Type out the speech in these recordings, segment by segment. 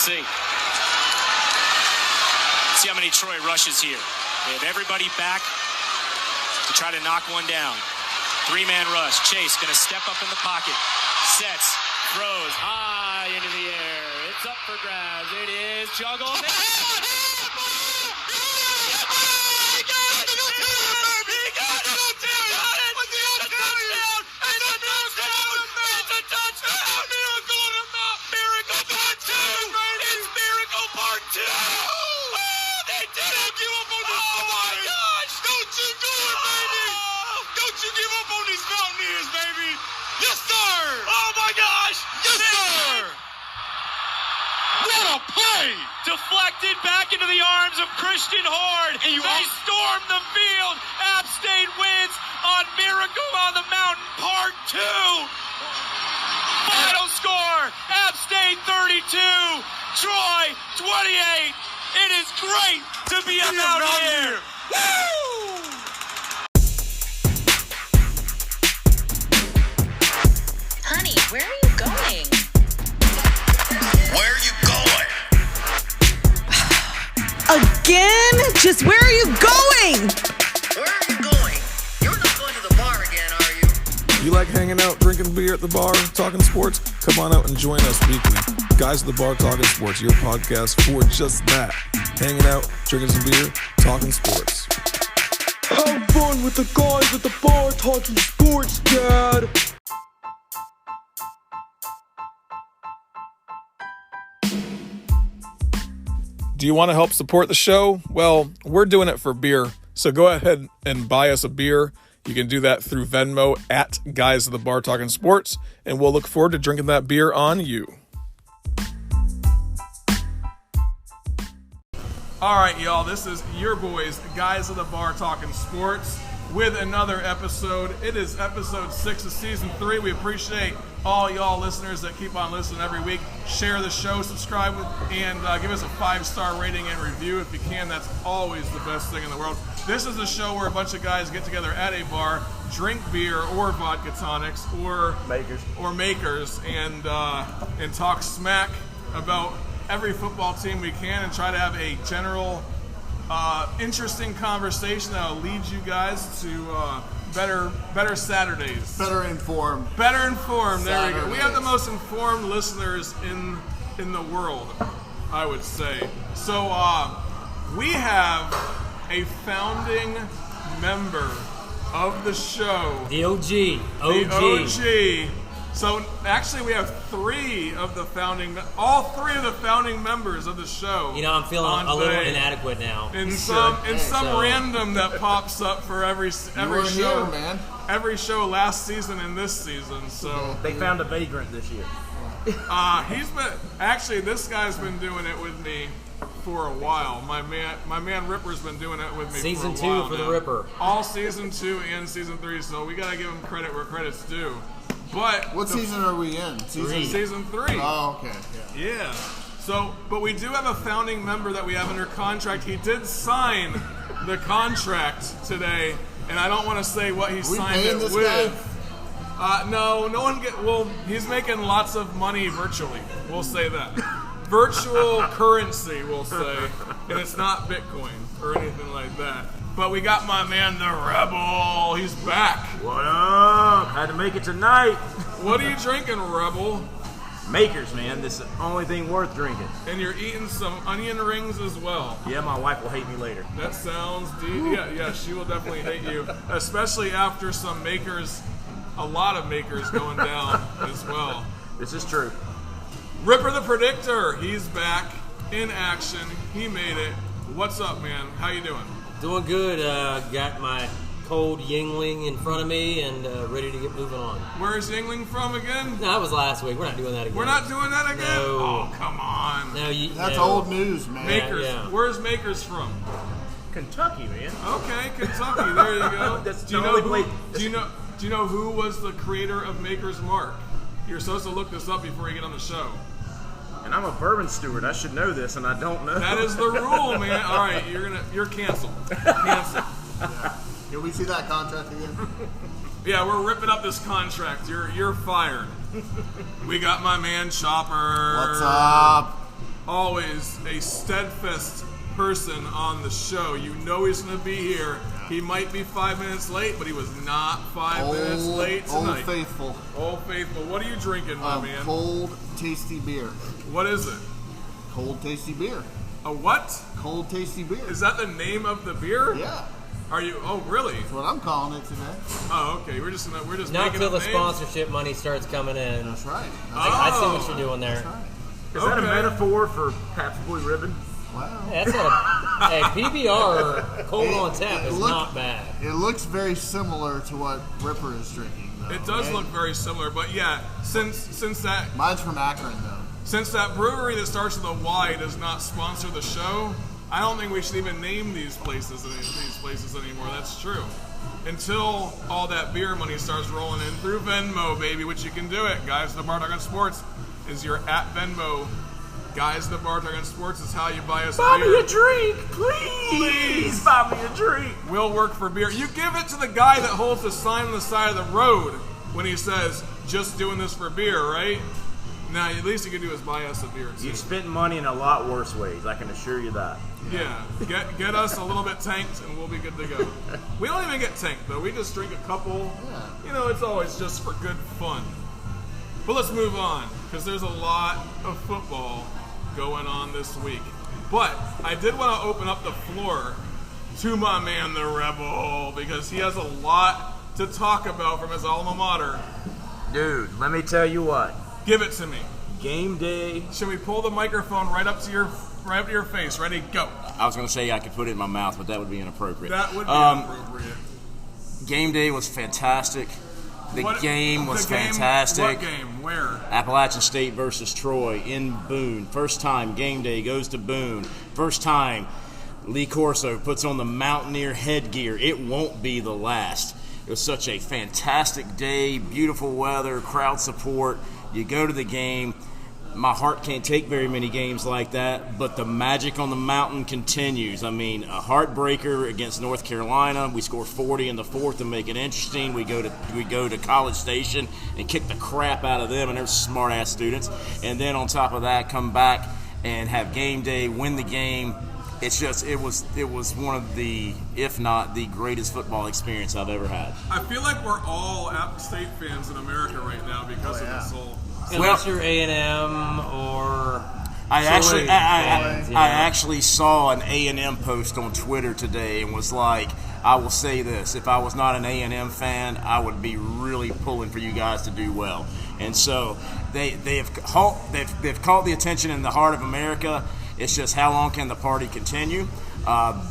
see. See how many Troy rushes here. They have everybody back to try to knock one down. Three-man rush. Chase going to step up in the pocket. Sets. Throws high into the air. It's up for grabs. It is juggled. Deflected back into the arms of Christian Horde. They stormed the field. App State wins on Miracle on the Mountain Part 2. Final score, App State 32, Troy 28. It is great to be a Mountaineer. Woo! Honey, where are you going? Where are you going? Again? Just where are you going? Where are you going? You're not going to the bar again, are you? You like hanging out, drinking beer at the bar, talking sports? Come on out and join us weekly. Guys at the Bar Talking Sports, your podcast for just that. Hanging out, drinking some beer, talking sports. Have fun with the guys at the bar talking sports, Dad. Do you want to help support the show? Well, we're doing it for beer. So go ahead and buy us a beer. You can do that through Venmo at Guys at the Bar Talking Sports, and we'll look forward to drinking that beer on you. All right, y'all, this is your boys, Guys at the Bar Talking Sports, with another episode. It is episode 6 of season 3. We appreciate all y'all listeners that keep on listening every week. Share the show, subscribe, and give us a 5-star rating and review if you can. That's always the best thing in the world. This is a show where a bunch of guys get together at a bar, drink beer or vodka tonics or makers, and talk smack about every football team we can, and try to have a general interesting conversation that will lead you guys to better Saturdays. Better informed. There we go. We have the most informed listeners in the world, I would say. So we have a founding member of the show. The OG. The OG. So actually, we have all three of the founding members of the show. You know, I'm feeling a little inadequate now. Some random that pops up for every show, here, man. Every show last season and this season. So they found a vagrant this year. This guy's been doing it with me for a while. My man Ripper's been doing it with me season for a while 2 for now. the Ripper. All season 2 and season 3. So we gotta give him credit where credit's due. But what season are we in? Season 3. Oh, okay. Yeah. So, but we do have a founding member that we have under contract. He did sign the contract today, and I don't want to say what he signed it with. Guy? No one well, he's making lots of money virtually. We'll say that. Virtual currency, we'll say. And it's not Bitcoin or anything like that. But we got my man, the Rebel. He's back. What up? Had to make it tonight. What are you drinking, Rebel? Makers, man. This is the only thing worth drinking. And you're eating some onion rings as well. Yeah, my wife will hate me later. That sounds deep. Yeah, she will definitely hate you. Especially after some makers, a lot of makers going down as well. This is true. Ripper the Predictor. He's back in action. He made it. What's up, man? How you doing? Doing good. Got my cold Yingling in front of me and ready to get moving on. Where's Yingling from again? No, that was last week. We're not doing that again. We're not doing that again? No. Oh, come on. That's old news, man. Makers. Yeah. Where's Makers from? Kentucky, man. Okay, Kentucky. There you go. That's do you know who was the creator of Maker's Mark? You're supposed to look this up before you get on the show. And I'm a bourbon steward. I should know this, and I don't know. That is the rule, man. All right, you're canceled. Canceled. Yeah. Can we see that contract again? Yeah, we're ripping up this contract. You're fired. We got my man Chopper. What's up? always a steadfast person on the show. You know he's going to be here. He might be 5 minutes late, but he was not 5 minutes late tonight. Old Faithful. Old Faithful. What are you drinking, my man? Cold, tasty beer. What is it? Cold, tasty beer. A what? Cold, tasty beer. Is that the name of the beer? Yeah. Are you? Oh, really? That's what I'm calling it today. Oh, okay. We're just Not making till up the names. sponsorship money starts coming in. That's right. I see what you're doing there. That's right. Is that a metaphor for Pabst Blue Ribbon? Wow. That's a PBR cold on tap is not bad. It looks very similar to what Ripper is drinking, though. It does look very similar, but yeah, since that Mine's from Akron, though. since that brewery that starts with a Y does not sponsor the show, I don't think we should even name these places anymore. That's true. Until all that beer money starts rolling in through Venmo, baby, which you can do it. Guys, the Bar Talk on Sports is your at Venmo. Guys, the Bar Talk on Sports is how you buy us Buy a beer. me a drink, please. Buy me a drink. We'll work for beer. You give it to the guy that holds the sign on the side of the road when he says, just doing this for beer, right? Now, at least you can do is buy us a beer, too. You've spent money in a lot worse ways, I can assure you that. Yeah, get us a little bit tanked and we'll be good to go. We don't even get tanked, though. We just drink a couple. You know, it's always just for good fun. But let's move on, because there's a lot of football going on this week. But I did want to open up the floor to my man, the Rebel, because he has a lot to talk about from his alma mater. Dude, let me tell you what. Give it to me. Game day. Should we pull the microphone right up to your face? Ready, go. I was going to say I could put it in my mouth, but that would be inappropriate. That would be inappropriate. Game day was fantastic. The game was fantastic. What game? Where? Appalachian State versus Troy in Boone. First time game day goes to Boone. First time Lee Corso puts on the Mountaineer headgear. It won't be the last. It was such a fantastic day, beautiful weather, crowd support. You go to the game. My heart can't take very many games like that, but the magic on the mountain continues. I mean, a heartbreaker against North Carolina. We score 40 in the fourth to make it interesting. We go to College Station and kick the crap out of them, and they're smart-ass students. And then on top of that, come back and have game day, win the game. It's just it was one of the, if not the greatest football experience I've ever had. I feel like we're all App State fans in America right now because of this whole. Unless you're A&M or I actually saw an A&M post on Twitter today and was like, I will say this: if I was not an A&M fan, I would be really pulling for you guys to do well. And so they've caught the attention in the heart of America. It's just how long can the party continue?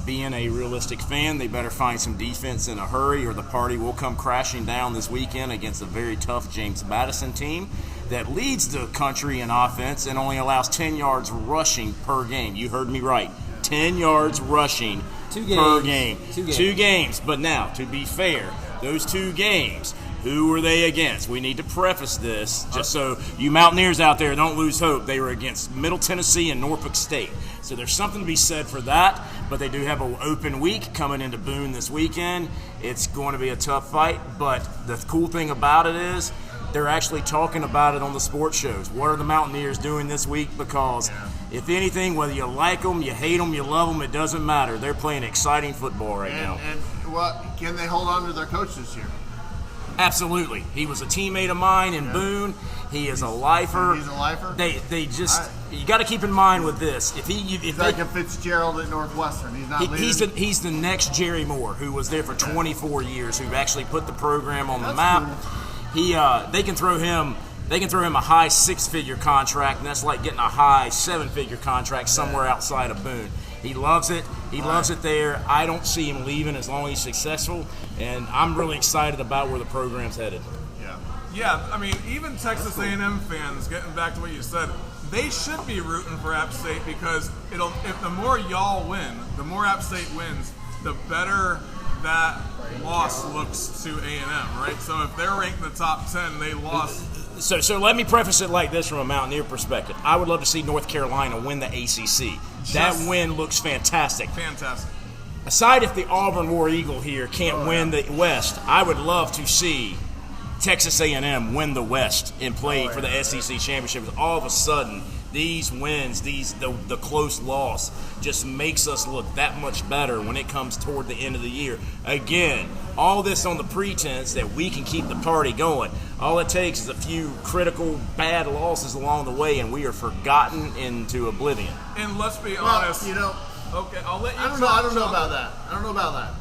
Being a realistic fan, they better find some defense in a hurry, or the party will come crashing down this weekend against a very tough James Madison team that leads the country in offense and only allows 10 yards rushing per game. You heard me right. 10 yards rushing per game. Two games. But now, to be fair, those 2 games, who were they against? We need to preface this just so you Mountaineers out there don't lose hope. They were against Middle Tennessee and Norfolk State. So there's something to be said for that, but they do have an open week coming into Boone this weekend. It's going to be a tough fight, but the cool thing about it is they're actually talking about it on the sports shows. What are the Mountaineers doing this week? Because if anything, whether you like them, you hate them, you love them, it doesn't matter. They're playing exciting football right now. And what can they hold on to their coach this year? Absolutely. He was a teammate of mine in Boone. He is a lifer. He's a lifer? They just you got to keep in mind with this. He's like a Fitzgerald at Northwestern. He's not leaving. He's the next Jerry Moore, who was there for 24 years, who actually put the program on the map. Cool. They can throw him a high 6-figure contract, and that's like getting a high 7-figure contract somewhere outside of Boone. He loves it. He loves it there. I don't see him leaving as long as he's successful, and I'm really excited about where the program's headed. Yeah, I mean, even Texas A&M fans, getting back to what you said, they should be rooting for App State because if the more y'all win, the more App State wins, the better that loss looks to A&M, right? So if they're ranked in the top 10, they lost. So let me preface it like this from a Mountaineer perspective. I would love to see North Carolina win the ACC. That win looks fantastic. Fantastic. Aside if the Auburn War Eagle here can't win the West, I would love to see Texas A&M win the West and play for the SEC championship. All of a sudden, these wins, the close loss, just makes us look that much better when it comes toward the end of the year. Again, all this on the pretense that we can keep the party going. All it takes is a few critical bad losses along the way, and we are forgotten into oblivion. And let's be Well, honest. you know, Okay, I'll let you. I don't know about that.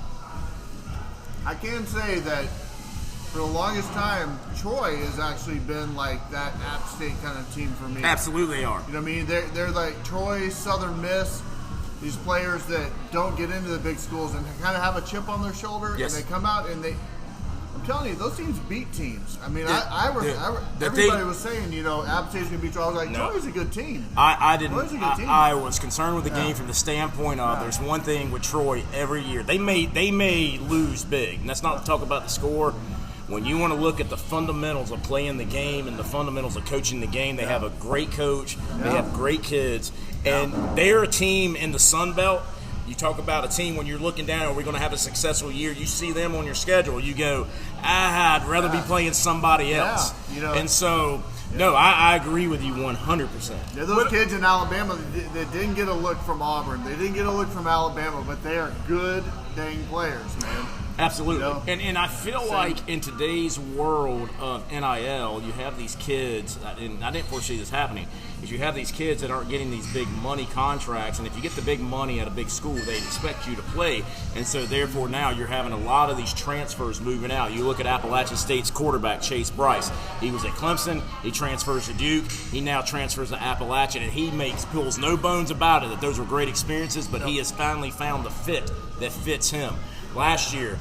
I can say that for the longest time, Troy has actually been like that App State kind of team for me. Absolutely they are. You know what I mean? They're like Troy, Southern Miss, these players that don't get into the big schools and kind of have a chip on their shoulder, Yes. and they come out and I'm telling you, those teams beat teams. I mean, The everybody thing- was saying, you know, App State's going to beat Troy. I was like, No. Troy's a good team. I didn't. Troy's a good team. I was concerned with the Yeah. game from the standpoint of Yeah. there's one thing with Troy every year. They may lose big, and that's not to talk about the score. When you want to look at the fundamentals of playing the game and the fundamentals of coaching the game, they have a great coach. They have great kids, and they're a team in the Sun Belt. You talk about a team when you're looking down, are we going to have a successful year? You see them on your schedule. You go, I'd rather be playing somebody else. you know. And so, no, I agree with you 100%. Yeah, those kids in Alabama that didn't get a look from Auburn, they didn't get a look from Alabama, but they are good dang players, man. Absolutely. You know? And I feel like in today's world of NIL, you have these kids, and I didn't foresee this happening, is you have these kids that aren't getting these big money contracts, and if you get the big money at a big school, they expect you to play, and so therefore now you're having a lot of these transfers moving out. You look at Appalachian State's quarterback, Chase Bryce. He was at Clemson, he transfers to Duke, he now transfers to Appalachian, and he pulls no bones about it that those were great experiences, but he has finally found the fit that fits him. Last year,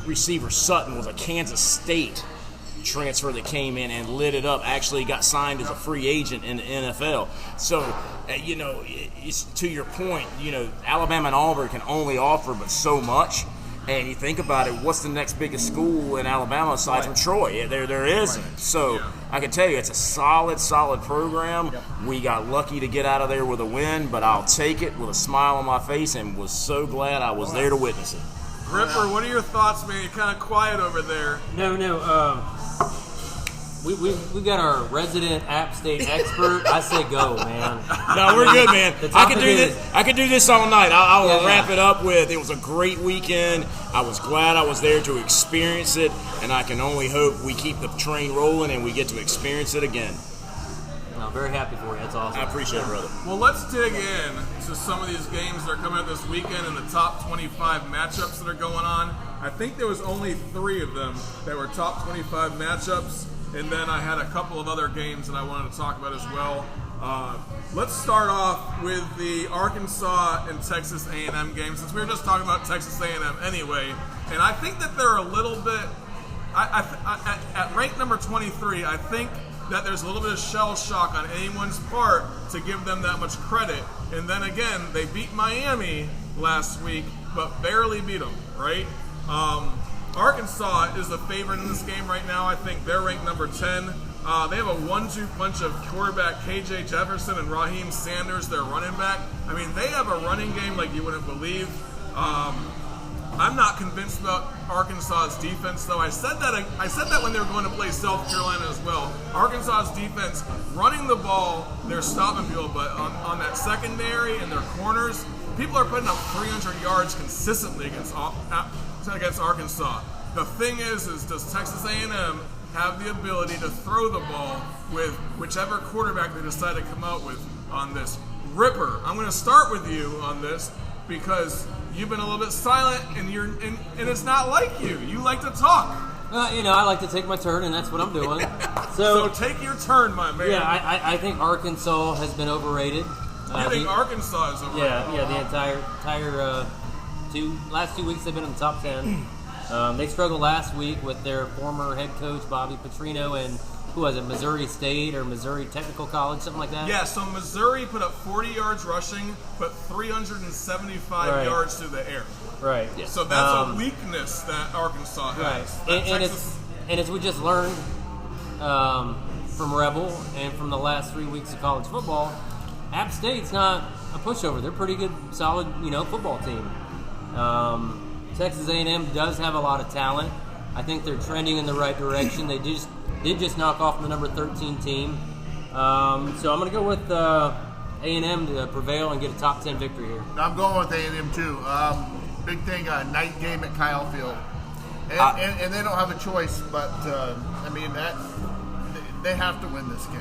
receiver Sutton was a Kansas State transfer that came in and lit it up, actually got signed as a free agent in the NFL. So, you know, it's to your point, you know, Alabama and Auburn can only offer but so much. And you think about it, what's the next biggest school in Alabama aside from Troy? There isn't. So I can tell you, it's a solid program. We got lucky to get out of there with a win, but I'll take it with a smile on my face and was so glad I was there to witness it. Ripper, what are your thoughts, man? You're kind of quiet over there. No. We got our resident App State expert. I say go, man. No, we're good, man. The I could topic do is- this. I could do this all night. I'll Yeah. wrap it up with it was a great weekend. I was glad I was there to experience it, and I can only hope we keep the train rolling and we get to experience it again. I'm very happy for you. That's awesome. I appreciate it, brother. Well, let's dig in to some of these games that are coming up this weekend and the top 25 matchups that are going on. I think there was only 3 of them that were top 25 matchups, and then I had a couple of other games that I wanted to talk about as well. Let's start off with the Arkansas and Texas A&M game, since we were just talking about Texas A&M anyway. And I think that they're a little bit, at rank number 23, I think that there's a little bit of shell shock on anyone's part to give them that much credit. And then again, they beat Miami last week, but barely beat them, right? Arkansas is the favorite in this game right now. I think they're ranked number 10. They have a 1-2 punch of quarterback KJ Jefferson and Raheem Sanders, their running back. I mean, they have a running game like you wouldn't believe. I'm not convinced about Arkansas's defense, though. I said that when they were going to play South Carolina as well. Arkansas's defense, running the ball, they're stopping people, but on that secondary and their corners, people are putting up 300 yards consistently against Arkansas. The thing is does Texas A&M have the ability to throw the ball with whichever quarterback they decide to come out with on this? Ripper, I'm going to start with you on this because you've been a little bit silent, and and it's not like you. You like to talk. I like to take my turn, and that's what I'm doing. So take your turn, my man. Yeah, I think Arkansas has been overrated. You think Arkansas is overrated? Yeah, the entire last 2 weeks they've been in the top 10. They struggled last week with their former head coach Bobby Petrino and who was it, Missouri State or Missouri Technical College, something like that? Yeah, so Missouri put up 40 yards rushing, but 375 yards through the air. Right. Yeah. So that's a weakness that Arkansas has. Right. And as we just learned from Rebel and from the last 3 weeks of college football, App State's not a pushover. They're a pretty good, solid, football team. Texas A&M does have a lot of talent. I think they're trending in the right direction. They did just knock off the number 13 team. So I'm going to go with A&M to prevail and get a top 10 victory here. I'm going with A&M too. Big thing, night game at Kyle Field. And they don't have a choice, but they have to win this game.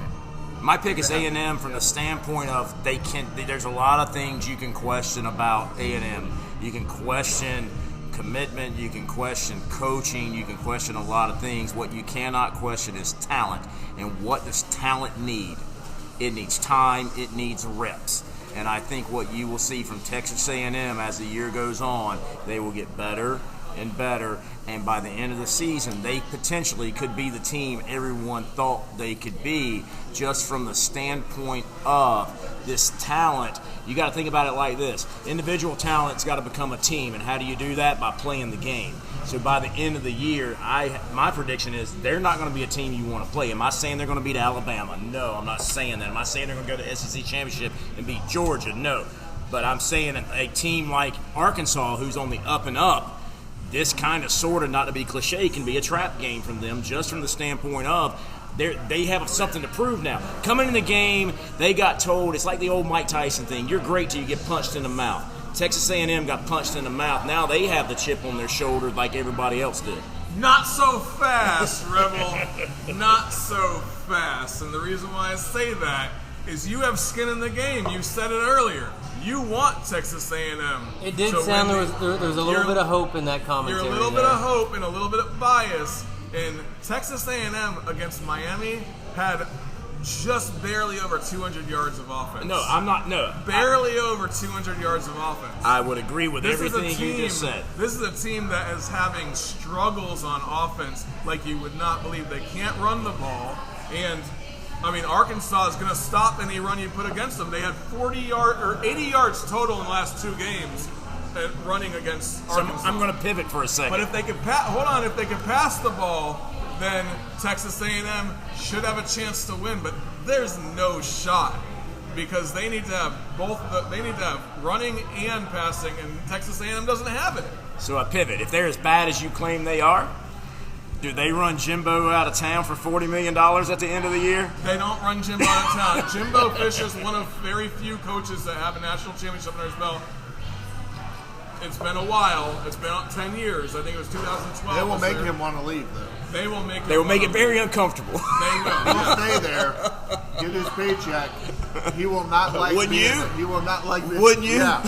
My pick is A&M from the standpoint of there's a lot of things you can question about A&M. You can question commitment, you can question coaching, you can question a lot of things. What you cannot question is talent. And what does talent need? It needs time, it needs reps. And I think what you will see from Texas A&M as the year goes on, they will get better and better, and by the end of the season, they potentially could be the team everyone thought they could be, just from the standpoint of this talent. You got to think about it like this. Individual talent's got to become a team, and how do you do that? By playing the game. So by the end of the year, my prediction is they're not going to be a team you want to play. Am I saying they're going to beat Alabama? No, I'm not saying that. Am I saying they're going to go to the SEC Championship and beat Georgia? No. But I'm saying a team like Arkansas, who's on the up and up, this kind of sort of, not to be cliche, can be a trap game from them, just from the standpoint of they have something to prove now. Coming in the game, they got told, it's like the old Mike Tyson thing, you're great till you get punched in the mouth. Texas A&M got punched in the mouth. Now they have the chip on their shoulder like everybody else did. Not so fast, Rebel. Not so fast. And the reason why I say that is you have skin in the game. You said it earlier. You want Texas A&M. It did sound there was a little bit of hope in that commentary. You're a little bit of hope and a little bit of bias. And Texas A&M against Miami had just barely over 200 yards of offense. No, I'm not. No, barely over 200 yards of offense. I would agree with everything you just said. This is a team that is having struggles on offense like you would not believe. They can't run the ball, and Arkansas is going to stop any run you put against them. They had 80 yards total in the last two games running against Arkansas. So I'm going to pivot for a second. But if they could if they could pass the ball, then Texas A&M should have a chance to win. But there's no shot because they need to have they need to have running and passing, and Texas A&M doesn't have it. So I pivot. If they're as bad as you claim they are, do they run Jimbo out of town for $40 million at the end of the year? They don't run Jimbo out of town. Jimbo Fisher's one of very few coaches that have a national championship under his belt. It's been a while. It's been 10 years. I think it was 2012. They will make him want to leave, though. They will make. They will make it very uncomfortable. They will. He'll stay there, get his paycheck. He will not like. Wouldn't you? He will not like. Wouldn't you? Yeah.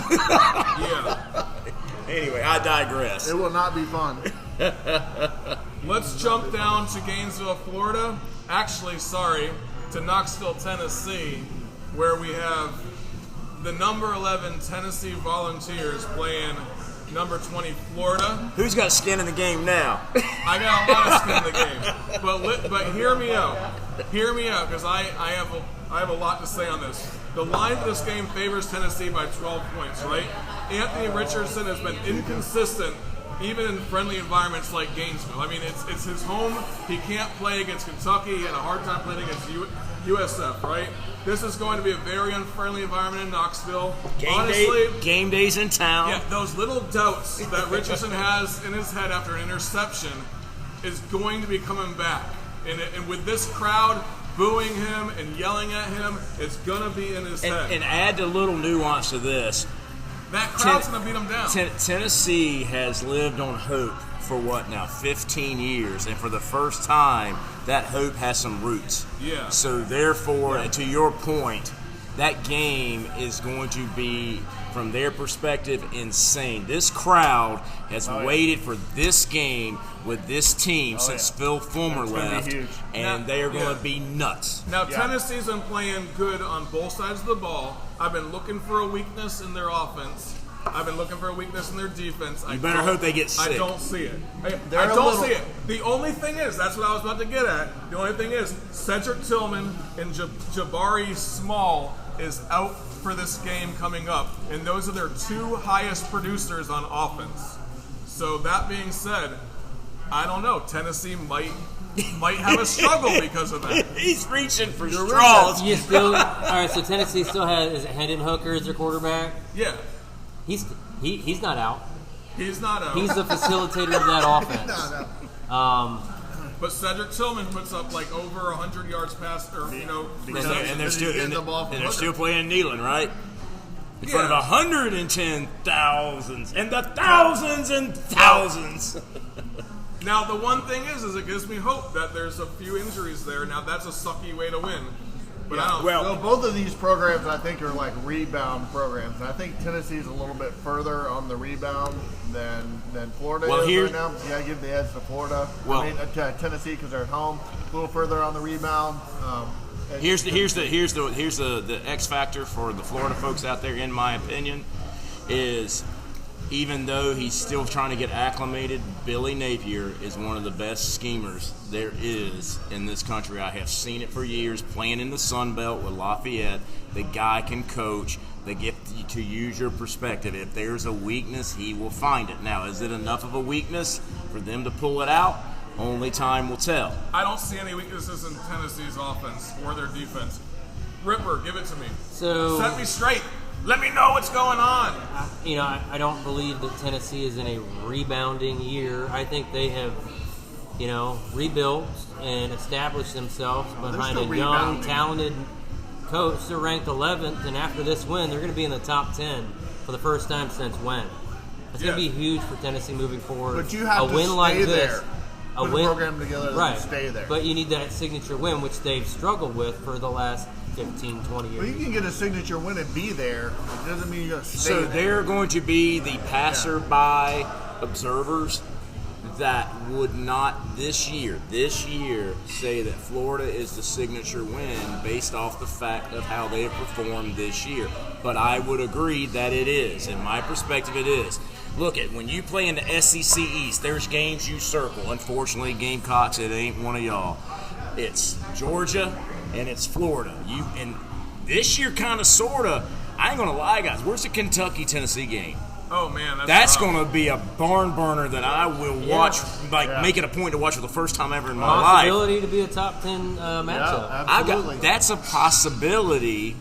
Yeah. Anyway, I digress. It will not be fun. Let's jump down to Gainesville, Florida. Actually, to Knoxville, Tennessee, where we have the number 11 Tennessee Volunteers playing number 20 Florida. Who's got skin in the game now? I got a lot of skin in the game. But hear me out. Hear me out, because I have a lot to say on this. The line for this game favors Tennessee by 12 points, right? Anthony Richardson has been inconsistent even in friendly environments like Gainesville. It's his home. He can't play against Kentucky. He had a hard time playing against USF, right? This is going to be a very unfriendly environment in Knoxville. Game days in town. Yeah, those little doubts that Richardson has in his head after an interception is going to be coming back. And with this crowd booing him and yelling at him, it's going to be in his head. And add a little nuance to this. That crowd's going to beat him down. Tennessee has lived on hope for 15 years, and for the first time, that hope has some roots. Yeah. So therefore, and to your point, that game is going to be, from their perspective, insane. This crowd has waited for this game with this team since Phil Fulmer left, and they are going to be nuts. Now, Tennessee's been playing good on both sides of the ball. I've been looking for a weakness in their offense. I've been looking for a weakness in their defense. You better hope they get sick. I don't see it. I don't see it. The only thing is, that's what I was about to get at. The only thing is, Cedric Tillman and Jabari Small is out for this game coming up, and those are their two highest producers on offense. So that being said, I don't know. Tennessee might have a struggle because of that. He's reaching for straws. All right, so Tennessee still has, is it Hendon Hooker as their quarterback? Yeah. He's not out. He's not out. He's the facilitator of that offense. But Cedric Tillman puts up like over 100 yards past, or And they're still Getting the ball from Hooker. playing Neyland, right? In front of 110,000s and the thousands and thousands. Now the one thing is it gives me hope that there's a few injuries there. Now that's a sucky way to win. But I don't. So both of these programs, I think, are like rebound programs. I think Tennessee's a little bit further on the rebound than Florida is right now. You got to give the edge to Florida. Tennessee because they're at home. A little further on the rebound. Here's the X factor for the Florida folks out there, in my opinion, is even though he's still trying to get acclimated, Billy Napier is one of the best schemers there is in this country. I have seen it for years, playing in the Sun Belt with Lafayette. The guy can coach. They get to use your perspective. If there's a weakness, he will find it. Now, is it enough of a weakness for them to pull it out? Only time will tell. I don't see any weaknesses in Tennessee's offense or their defense. Ripper, give it to me. So set me straight. Let me know what's going on. I don't believe that Tennessee is in a rebounding year. I think they have, rebuilt and established themselves behind a young, talented coach. They're ranked 11th, and after this win, they're going to be in the top 10 for the first time since when? It's going to be huge for Tennessee moving forward. But you have a win like this. Put a program together that can stay there. But you need that signature win, which they've struggled with for the last 15, 20 years. Well, you can get a signature win and be there. It doesn't mean you're going to stay So there. they're going to be the passerby observers that would not this year say that Florida is the signature win based off the fact of how they have performed this year. But I would agree that it is. In my perspective, it is. Look at when you play in the SEC East, there's games you circle. Unfortunately, Gamecocks, it ain't one of y'all. It's Georgia and it's Florida. And this year, kind of, sorta. I ain't gonna lie, guys. Where's the Kentucky-Tennessee game? Oh man, that's going to be a barn burner that I will watch. Make it a point to watch for the first time ever in my life. Possibility to be a top 10 matchup. Absolutely. That's a possibility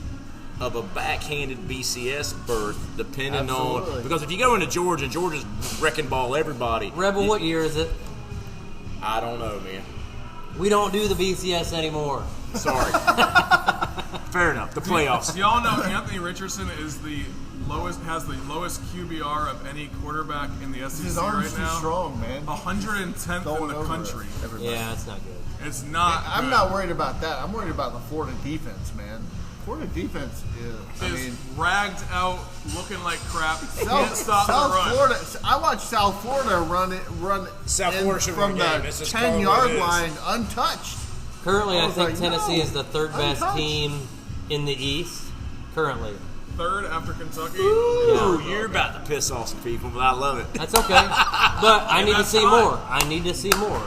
of a backhanded BCS berth, depending on, because if you go into Georgia and Georgia's wrecking ball everybody. Rebel, what year is it? I don't know, man. We don't do the BCS anymore. Sorry. Fair enough. The playoffs. Y'all know Anthony Richardson has the lowest QBR of any quarterback in the SEC His arm's right now. too strong, man. 110th in the country. Yeah, it's not good. It's not. I'm not worried about that. I'm worried about the Florida defense, man. Florida defense is ragged out, looking like crap. Can't stop South the run. Florida. I watched South Florida run South Florida should from win the the game. This is 10-yard line untouched. Currently, I think like, Tennessee no, is the third best team in the East. Currently. Third after Kentucky. Ooh, you're about to piss off some people, but I love it. That's okay. But I need to see more. I need to see more.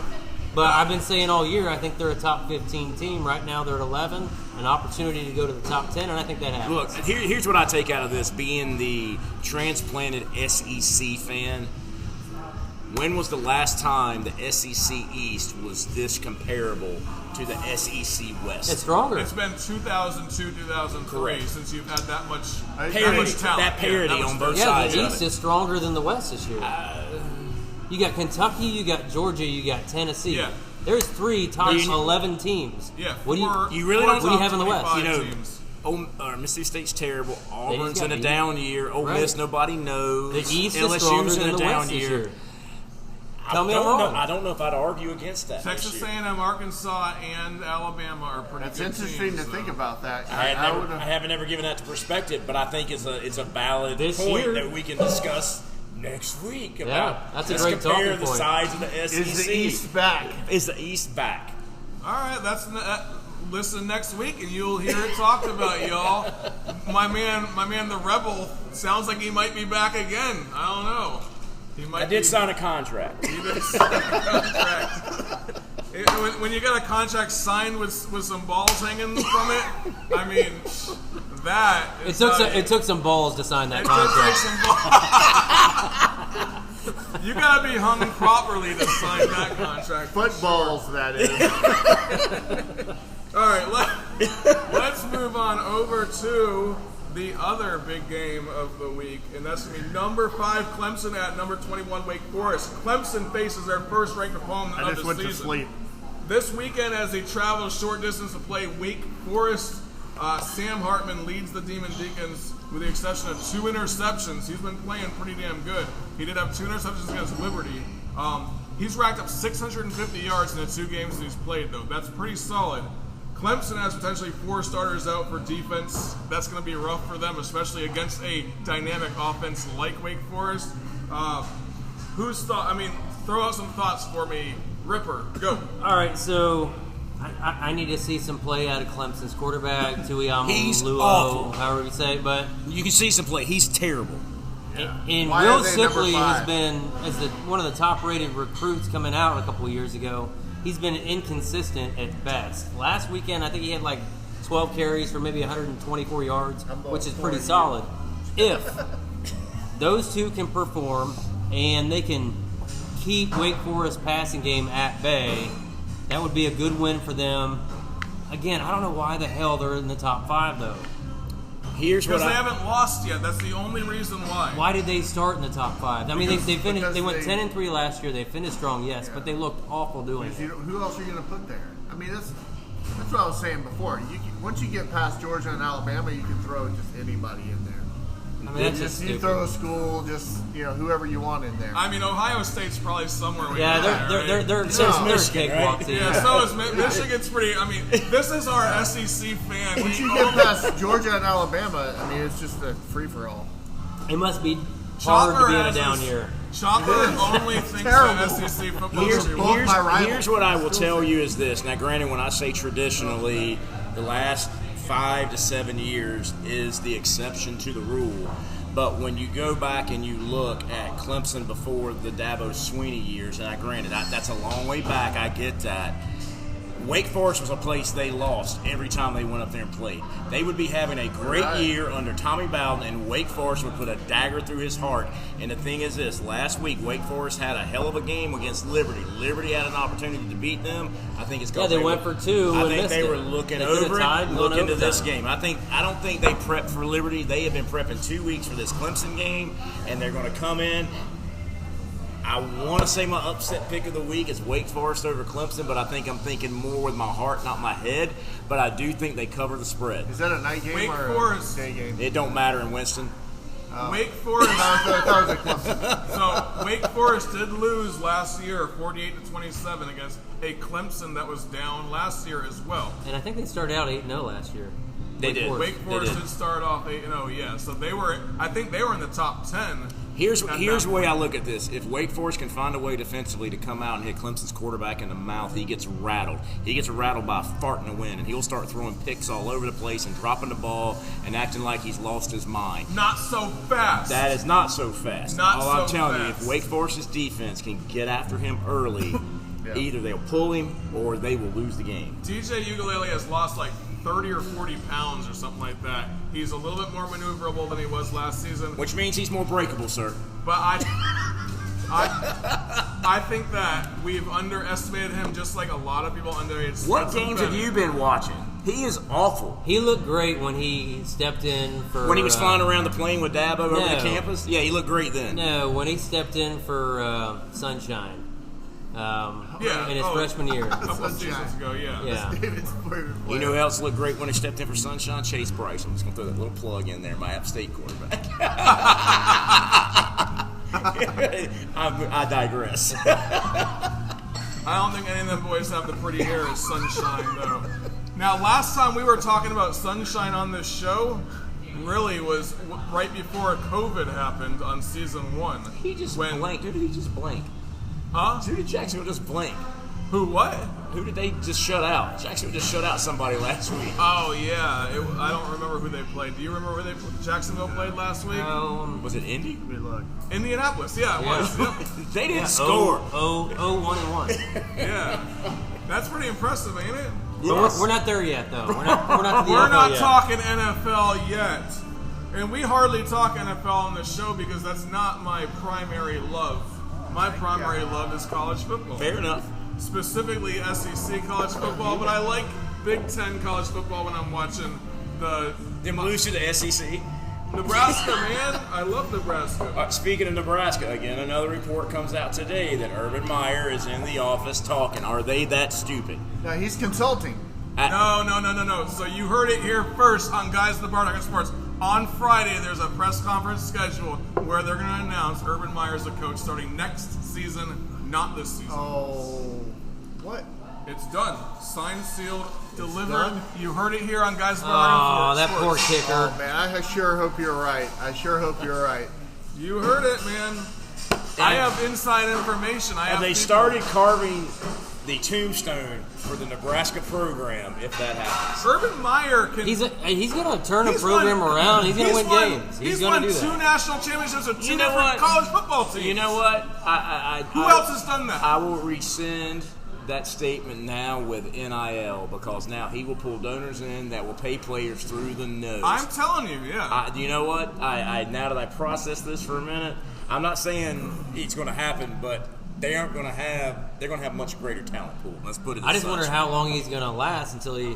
But I've been saying all year, I think they're a top 15 team. Right now, they're at 11. An opportunity to go to the top 10, and I think that happens. Look, here's what I take out of this, being the transplanted SEC fan. When was the last time the SEC East was this comparable to the SEC West? It's stronger. It's been 2002, 2003 Correct. since you've had that much Parity, talent. that parity on both Yeah, sides the of East it. is stronger than the West this year. You got Kentucky, you got Georgia, you got Tennessee. Yeah. There's 3 top 11 teams. Yeah, What do you really don't? What do you have in the West? You know, teams. Mississippi State's terrible. just Auburn's got in a beat. down year. Ole Miss, nobody knows. The East is LSU's stronger in than a the down West this year. year. Tell me I'm wrong. I don't know if I'd argue against that. Texas this year. A&M, Arkansas, and Alabama are pretty It's good interesting teams, to think about that. I haven't ever given that to perspective, but I think it's a valid This point year. that we can discuss next week about. Yeah, that's a let's great compare talking the point. size of the SEC. Is the East back? Is the East back? All right, listen next week, and you'll hear it talked about, y'all. My man, the Rebel, sounds like he might be back again. I don't know. I did sign a contract. He did sign a contract. When you got a contract signed with some balls hanging from it, I mean, that It took some balls to sign that it does take contract. some balls. You gotta be hung properly to sign that contract. Footballs, that is. All right, let's move on over to the other big game of the week, and that's going to be number 5 Clemson at number 21 Wake Forest. Clemson faces their first-ranked opponent I of just the went season. to sleep. This weekend, as they travel short distance to play Wake Forest, Sam Hartman leads the Demon Deacons with the exception of 2 interceptions. He's been playing pretty damn good. He did have 2 interceptions against Liberty. He's racked up 650 yards in the 2 games that he's played, though. That's pretty solid. Clemson has potentially 4 starters out for defense. That's going to be rough for them, especially against a dynamic offense like Wake Forest. Throw out some thoughts for me. Ripper, go. All right, so I need to see some play out of Clemson's quarterback, Tuiamu awful. however you say it, but You can see some play. He's terrible. and Why Will are they number Sipley has 5? been one of the top-rated recruits coming out a couple of years ago. He's been inconsistent at best. Last weekend, I think he had like 12 carries for maybe 124 yards, which is pretty solid. If those two can perform and they can keep Wake Forest passing game at bay, that would be a good win for them. Again, I don't know why the hell they're in the top 5 though. Because they haven't lost yet. That's the only reason why. Why did they start in the top 5? I mean, they finished. They went they- 10-3 last year. They finished strong, yes, but they looked awful doing it. Who else are you going to put there? I mean, that's what I was saying before. Once you get past Georgia and Alabama, you can throw just anybody in there. I mean, that's just You stupid. throw a school, whoever you want in there. I mean, Ohio State's probably somewhere. Yeah, they're a cakewalk team. Yeah, so is Michigan's pretty. I mean, this is our SEC fan. Once you get past Georgia and Alabama, I mean, it's just a free-for-all. It must be hard to be in a has down this- year. Chopper only thinks terrible. that SEC football is gonna be one. Here's what I will tell you is this. Now, granted, when I say traditionally, the last 5 to 7 years is the exception to the rule. But when you go back and you look at Clemson before the Dabo Swinney years, and that's a long way back, I get that. Wake Forest was a place they lost every time they went up there and played. They would be having a great year under Tommy Bowden, and Wake Forest would put a dagger through his heart. And the thing is this, last week Wake Forest had a hell of a game against Liberty. Liberty had an opportunity to beat them. I think it's because they went for 2 I and think missed they it. were looking They could've over tied it, and gone looking to this overtime. game. I don't think they prepped for Liberty. They have been prepping 2 weeks for this Clemson game, and they're going to come in. I want to say my upset pick of the week is Wake Forest over Clemson, but I think I'm thinking more with my heart, not my head. But I do think they cover the spread. Is that a night game Wake or Forest. a day game? It don't matter in Winston. Wake Forest. I thought it was a Clemson. So Wake Forest did lose last year, 48-27, against a Clemson that was down last year as well. And I think they started out 8-0 last year. They did. Wake Forest did. did start off 8-0, yeah. So I think they were in the top 10. Here's the way I look at this. If Wake Forest can find a way defensively to come out and hit Clemson's quarterback in the mouth, he gets rattled. He gets rattled by a fart in the wind, and he'll start throwing picks all over the place and dropping the ball and acting like he's lost his mind. Not so fast. That is not so fast. Not All I'm so telling you, fast. if Wake Forest's defense can get after him early, either they'll pull him or they will lose the game. DJ Ukulele has lost like 30 or 40 pounds or something like that. He's a little bit more maneuverable than he was last season. Which means he's more breakable, sir. But I think that we've underestimated him just like a lot of people underestimated. What games have you been watching? He is awful. He looked great when he stepped in for... When he was flying around the plane with Dabo over the campus? Yeah, he looked great then. No, when he stepped in for Sunshine. In his freshman year. A couple seasons ago, Yeah. You know who else looked great when he stepped in for Sunshine? Chase Bryce. I'm just going to throw that little plug in there, my App State quarterback. I digress. I don't think any of them boys have the pretty hair as Sunshine, though. Now, last time we were talking about Sunshine on this show really was right before COVID happened on season 1. He just blanked. Who did he just blank? Huh? Who did Jacksonville just blank? Who what? Who did they just shut out? Jacksonville just shut out somebody last week. Oh, yeah. I don't remember who they played. Do you remember who Jacksonville played last week? Was it Indy? Good luck. Indianapolis. Yeah, it was. Yep. They didn't score. 1-1. Yeah. That's pretty impressive, ain't it? Yes. We're not there yet, though. We're not to the We're NFL not yet. talking NFL yet. And we hardly talk NFL on the show because that's not my primary love. My primary love is college football. Fair enough. Specifically SEC college football, but I like Big Ten college football when I'm watching the... Then lose to the SEC. Nebraska, man. I love Nebraska. Speaking of Nebraska, again, another report comes out today that Urban Meyer is in the office talking. Are they that stupid? No, he's consulting. No. So you heard it here first on Guys at the Bar Talking Sports. On Friday, there's a press conference scheduled where they're going to announce Urban Meyer's the coach starting next season, not this season. Oh, what? It's done. Signed, sealed, delivered. Done? You heard it here on Guys at the Oh, Bar Talking that poor Sports. kicker. Oh, man, I sure hope you're right. You heard it, man. I have inside information. And they started carving the tombstone for the Nebraska program if that happens. Urban Meyer can. He's going to turn the program around. He's going to win games. He's going to do that. He's won 2 national championships with 2 different college football teams. You know what? Who else has done that? I will rescind that statement now with NIL because now he will pull donors in that will pay players through the nose. I'm telling you, yeah. You know what? I now that I process this for a minute, I'm not saying it's going to happen, but they're going to have much greater talent pool. Let's put it. I just wonder how long he's going to last until he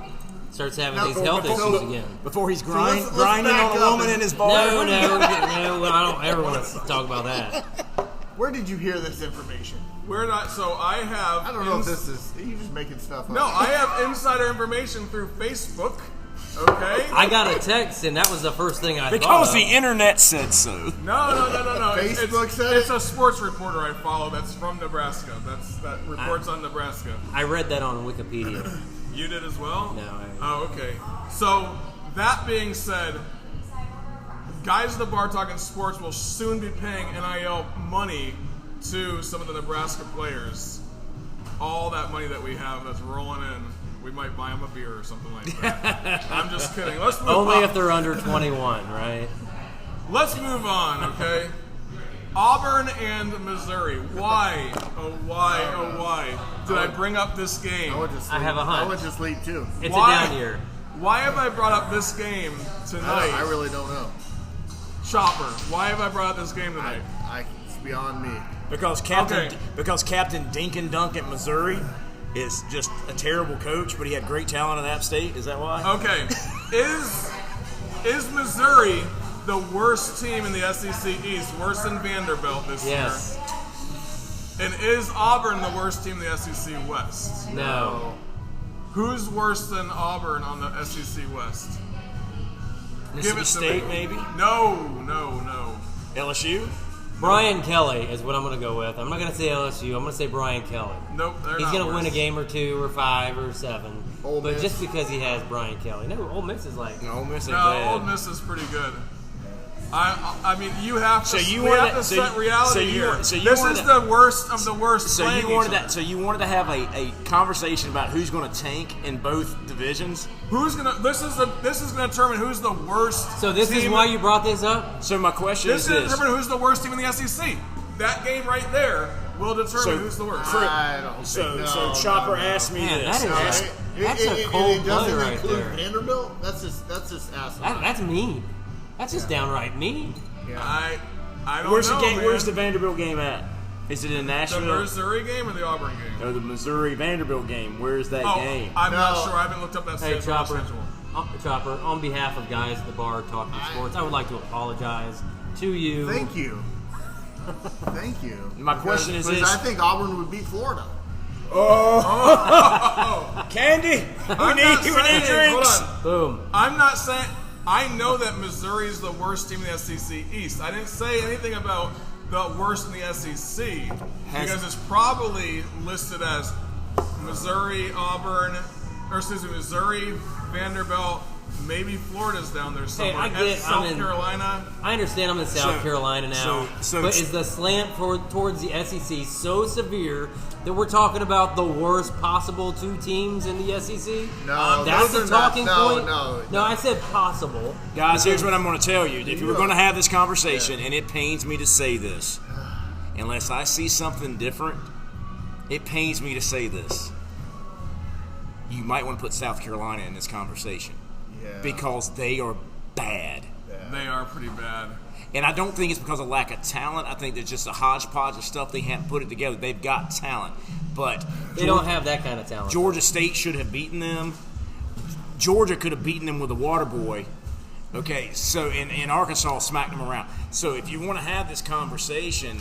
starts having these health issues again. Before he's grinding on a woman in his bar. No, I don't ever want to talk about that. Where did you hear this information? We're not. So I have. I don't know if this is. Are you just making stuff up? No, I have insider information through Facebook. Okay. I got a text, and that was the first thing I thought. Because the internet said so. No. Facebook said it's a sports reporter I follow that's from Nebraska. That reports on Nebraska. I read that on Wikipedia. You did as well? No. Oh, okay. So that being said, Guys at the Bar Talking Sports will soon be paying NIL money to some of the Nebraska players. All that money that we have that's rolling in, we might buy them a beer or something like that. I'm just kidding. Let's move on. Only if they're under 21, right? Let's move on, okay? Auburn and Missouri. Why? Oh, why did I bring up this game? I have a hunch. I would just leave too. It's a down year. Why have I brought up this game tonight? I really don't know. Chopper, why have I brought up this game tonight? It's beyond me. Because Captain Dink and Dunk at Missouri is just a terrible coach, but he had great talent at App State. Is that why? Okay. Is Missouri the worst team in the SEC East, worse than Vanderbilt this year? Yes. And is Auburn the worst team in the SEC West? No. Who's worse than Auburn on the SEC West? Give it to State, me. maybe? No. LSU? Brian Kelly is what I'm going to go with. I'm not going to say LSU. I'm going to say Brian Kelly. Nope, they're He's not going to worse. win a game or 2 or 5 or 7. Ole But Miss. just because he has Brian Kelly. No, Ole Miss is like... Ole Miss ain't No, bad. Ole Miss is pretty good. I mean, you have to. So you we wanted have that- to so set you- reality so you here. want- so you this wanted is that- the worst of the worst. So playing you wanted each that. other. So you wanted to have a conversation about who's going to tank in both divisions. Who's gonna? This is gonna determine who's the worst. So this is team. why you brought this up? So my question This is is this: determine who's the worst team in the SEC. That game right there will determine who's the worst. I don't think So Chopper asked me Man, this. that is- That's a cold it doesn't blood right include there. Vanderbilt. That's just asinine. That's mean. That's just downright mean. I don't Where's know, the game? man. Where's the Vanderbilt game at? Is it in The Nashville? Missouri game or the Auburn game? Or the Missouri Vanderbilt game? Where's that game? I'm not No. sure. I haven't looked up that Hey, schedule. Chopper, on behalf of Guys at the Bar Talking Sports, I would like to apologize to you. Thank you. Thank you. My question is Because this: I think Auburn would beat Florida. Candy, we need drinks. Hold on. Boom. I'm not saying. I know that Missouri is the worst team in the SEC East. I didn't say anything about the worst in the SEC because it's probably listed as Missouri, Auburn, or excuse me, Missouri, Vanderbilt, maybe Florida's down there somewhere. I get- South I'm in- Carolina. I understand I'm in South So- Carolina now, so- but is the slant towards the SEC so severe that we're talking about the worst possible 2 teams in the SEC? No, That's those the are not- talking no, point? no. I said possible. Guys, here's what I'm going to tell you. If we're going to have this conversation, and it pains me to say this, unless I see something different, it pains me to say this. You might want to put South Carolina in this conversation because they are bad. They are pretty bad. And I don't think it's because of lack of talent. I think there's just a hodgepodge of stuff. They haven't put it together. They've got talent. But They don't have that kind of talent. Georgia State should have beaten them. Georgia could have beaten them with a water boy. Okay, so in Arkansas, smacked them around. So if you want to have this conversation,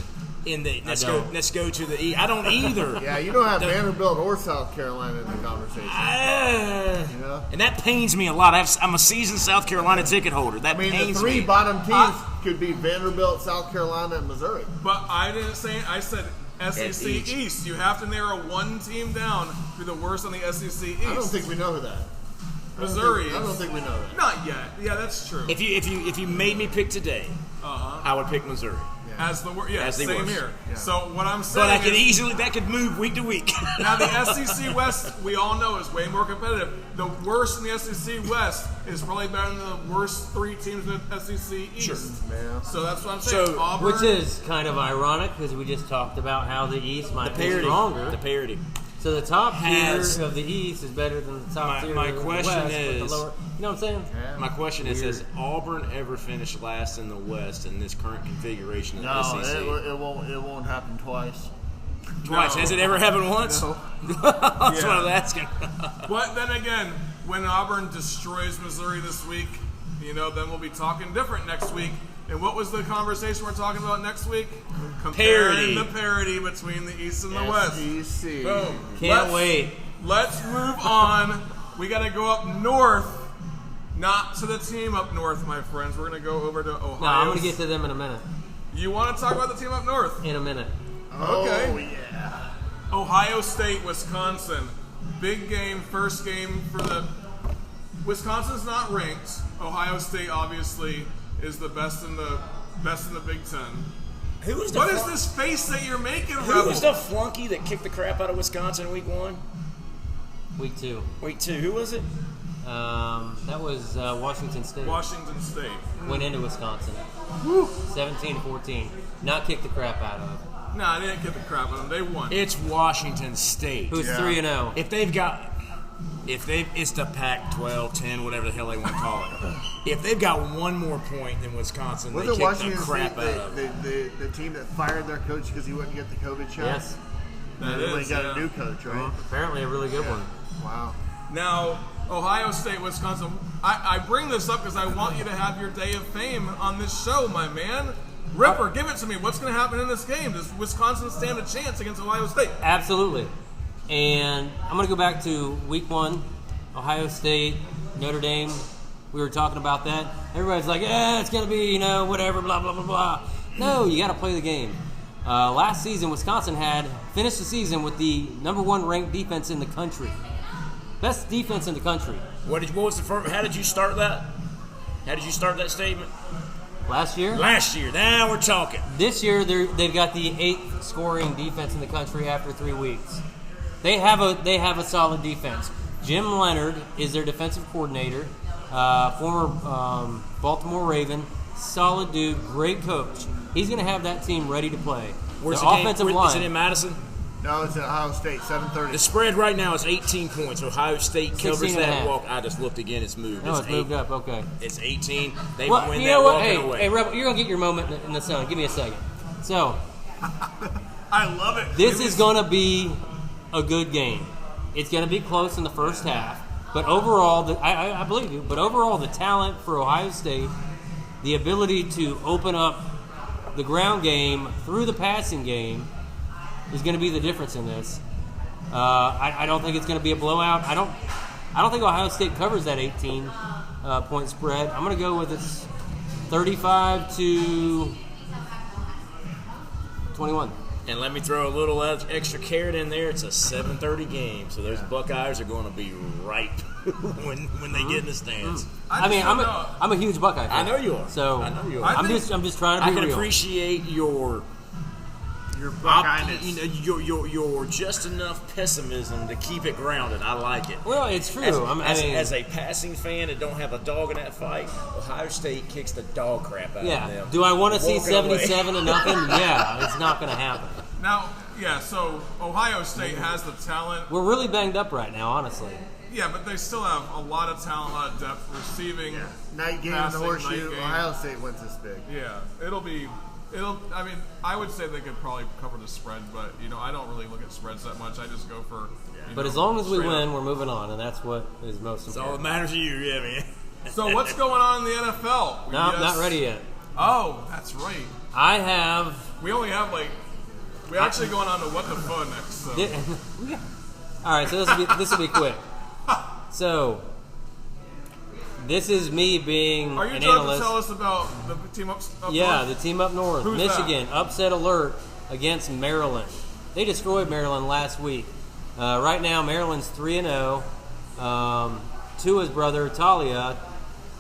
let's go to the East. I don't either. Yeah, you don't have Vanderbilt or South Carolina in the conversation. And that pains me a lot. I'm a seasoned South Carolina ticket holder. That pains me. The three bottom teams could be Vanderbilt, South Carolina, and Missouri. But I didn't say. I said SEC East. You have to narrow one team down to be the worst on the SEC East. I don't think we know that. Missouri. I don't think we know that. Not yet. Yeah, that's true. If you made me pick today, I would pick Missouri. Yeah. As the worst. Yeah, as the same worst. here. Yeah. So what I'm saying that could move week to week. Now the SEC West, we all know, is way more competitive. The worst in the SEC West is probably better than the worst three teams in the SEC East. Sure. Yeah. So that's what I'm saying. So, Auburn, which is kind of ironic because we just talked about how the East might be stronger. The parity. So the top tier of the East is better than the top tier of the West. My question is, the lower, you know what I'm saying? Yeah. My question is, has Auburn ever finished last in the West in this current configuration of the SEC? No, it won't happen twice. Twice? No. Has it ever happened once? No. That's what I'm asking. But then again, when Auburn destroys Missouri this week, then we'll be talking different next week. And what was the conversation we're talking about next week? Comparing the parity between the East and the West. SEC. Boom. Can't wait. Let's move on. We got to go up north. Not to the team up north, my friends. We're going to go over to Ohio. No, I'm going to get to them in a minute. You want to talk about the team up north? In a minute. Okay. Oh, yeah. Ohio State, Wisconsin. Big game, first game for the... Wisconsin's not ranked. Ohio State, obviously, is the best in the Big Ten. What is this face that you're making, Rebel? Who was the flunky that kicked the crap out of Wisconsin week 1? Week 2. Week 2. Who was it? That was Washington State. Washington State. Went into Wisconsin. 17-14. Not kicked the crap out of. No, they didn't kick the crap out of them. They won. It's Washington State. Who's 3-0. It's the Pac-12, 10, whatever the hell they want to call it. If they've got one more point than Wisconsin, they kick the crap out of them. The team that fired their coach because he wouldn't get the COVID shot? Yes. They got a new coach, right? Apparently a really good one. Wow. Now, Ohio State, Wisconsin. I bring this up because I want you to have your day of fame on this show, my man. Ripper, give it to me. What's going to happen in this game? Does Wisconsin stand a chance against Ohio State? Absolutely. And I'm going to go back to week 1, Ohio State, Notre Dame. We were talking about that. Everybody's like, it's going to be, whatever, blah, blah, blah, blah. No, you got to play the game. Last season, Wisconsin had finished the season with the number 1 ranked defense in the country. Best defense in the country. What was the first? How did you start that? How did you start that statement? Last year? Last year. Now we're talking. This year, they've got the 8th scoring defense in the country after 3 weeks. They have a solid defense. Jim Leonard is their defensive coordinator, former Baltimore Raven, solid dude, great coach. He's going to have that team ready to play. Where's the the offensive game? line? Is it in Madison? No, it's at Ohio State, 7:30. The spread right now is 18 points. Ohio State covers that walk. I just looked again. It's moved. No, it's moved up. Okay. It's 18. They well, win you that know what? walking away. Hey, Rebel, you're going to get your moment in the sun. Give me a second. So, I love it. This is going to be a good game. It's going to be close in the first half. But overall, I believe you, but overall the talent for Ohio State, the ability to open up the ground game through the passing game is going to be the difference in this. I don't think it's going to be a blowout. I don't think Ohio State covers that 18 point spread. I'm going to go with it's 35-21. And let me throw a little extra carrot in there. It's a 7:30 game, so those Buckeyes are going to be ripe when they get in the stands. I'm a huge Buckeye fan. I know you are. So I know you are. I'm just trying to be real. I can appreciate your your just enough pessimism to keep it grounded. I like it. Well, it's true. As a passing fan that don't have a dog in that fight, Ohio State kicks the dog crap out of them. Do I want to see 77-0? Yeah, it's not going to happen. Now, so Ohio State has the talent. We're really banged up right now, honestly. Yeah, but they still have a lot of talent, a lot of depth receiving. Yeah. Night game in the horseshoe. Ohio State wins this big. Yeah, I would say they could probably cover the spread, but I don't really look at spreads that much. I just go for. But as long as we win, we're moving on, and that's what is most important. That's all that matters to you, yeah, man. So what's going on in the NFL? No, I'm not ready yet. Oh, that's right. We only have we're actually going on to what the fun next. So. All right, so this will be quick. So this is me being Are you an trying analyst. to tell us about the team up Yeah, north? the team up north. Who's Michigan, upset alert against Maryland. They destroyed Maryland last week. Right now, Maryland's 3-0. Tua's brother, Talia,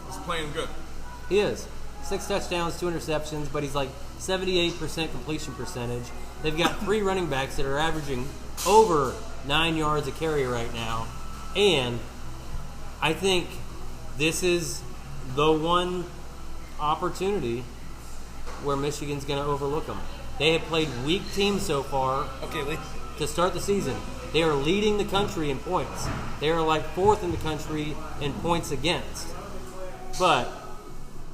He's playing good. he is. 6 touchdowns, 2 interceptions, but he's like 78% completion percentage. They've got 3 running backs that are averaging over 9 yards a carry right now. And I think this is the one opportunity where Michigan's going to overlook them. They have played weak teams so far to start the season. They are leading the country in points. They are like 4th in the country in points against. But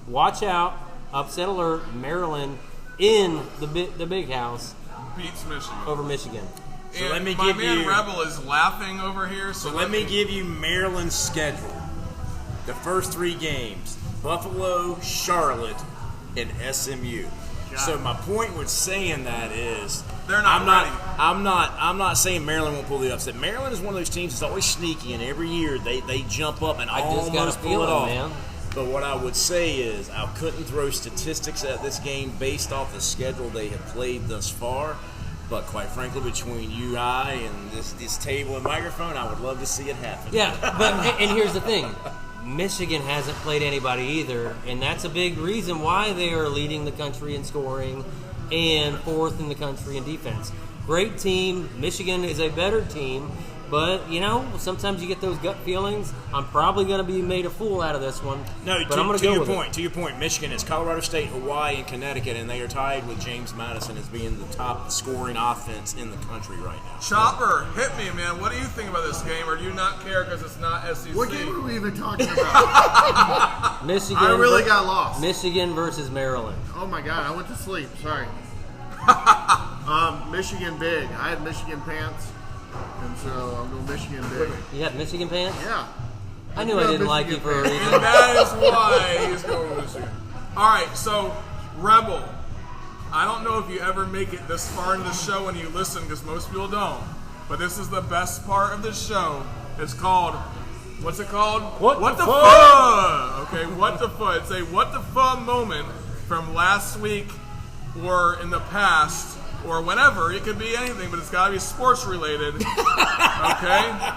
watch out, upset alert, Maryland in the big house Beats Michigan. over Michigan. So And let me my give man you. Rebel is laughing over here. So let me give you Maryland's schedule. The first 3 games: Buffalo, Charlotte, and SMU. So my point with saying that is They're not ready. I'm not saying Maryland won't pull the upset. Maryland is one of those teams that's always sneaky, and every year they jump up and I just got a almost pull feeling, it off. man. But what I would say is I couldn't throw statistics at this game based off the schedule they have played thus far. But quite frankly, between you, I, and this table and microphone, I would love to see it happen. Yeah, but and here's the thing. Michigan hasn't played anybody either, and that's a big reason why they are leading the country in scoring and 4th in the country in defense. Great team. Michigan is a better team, but, sometimes you get those gut feelings. I'm probably going to be made a fool out of this one. No, but I'm going to go with To your point, Michigan is Colorado State, Hawaii, and Connecticut, and they are tied with James Madison as being the top scoring offense in the country right now. Chopper, hit me, man. What do you think about this game, or do you not care because it's not SEC? What game are we even talking about? Michigan. I really got lost. Michigan versus Maryland. Oh my God, I went to sleep. Sorry. Michigan big. I had Michigan pants, and so I'm going Michigan big. You have Michigan pants? Yeah. I knew I didn't like you for a reason. And that is why he's going with Michigan. All right, so Rebel, I don't know if you ever make it this far into the show when you listen, because most people don't. But this is the best part of the show. It's called, what's it called? What the fuck? Okay, what the fuck? It's a what the fuck moment from last week or in the past or whenever. It could be anything, but it's got to be sports related. Okay?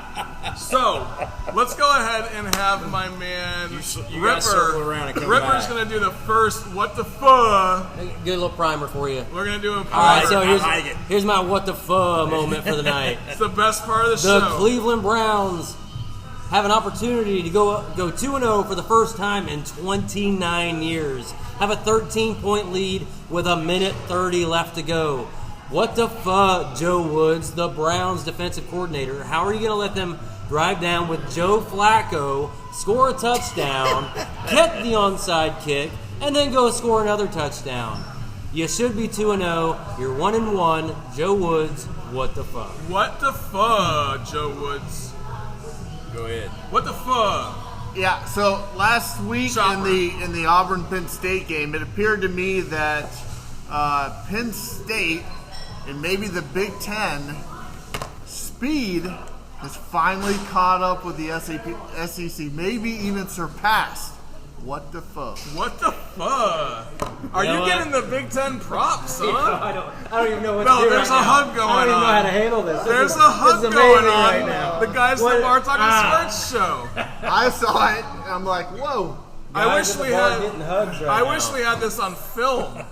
So, let's go ahead and have my man You gotta circle around and come Ripper's back. going to do the first what the fuck. Good little primer for you. We're going to do a All right, so like it. here's my what the fuck moment for the night. It's the best part of the The show. Cleveland Browns have an opportunity to go 2-0 for the first time in 29 years. Have a 13-point lead with 1:30 left to go. What the fuck, Joe Woods, the Browns defensive coordinator? How are you going to let them drive down with Joe Flacco, score a touchdown, get the onside kick, and then go score another touchdown? You should be 2-0. You're 1-1. Joe Woods, what the fuck? What the fuck, Joe Woods? Go ahead. What the fuck? Yeah, so last week Chopper. in the Auburn-Penn State game, it appeared to me that Penn State and maybe the Big Ten speed has finally caught up with the SEC, maybe even surpassed. What the fuck? What the fuck? Are You know you what? getting the Big Ten props, son? I don't even know what No, to do there's right a now. hug going I don't even know on. how to handle this. There's This a hug is going amazing on right now. The guys What- that are talking sports show. I saw it, and I'm like, whoa. I Guys wish at the we bar had. getting hugs right I now. wish we had this on film.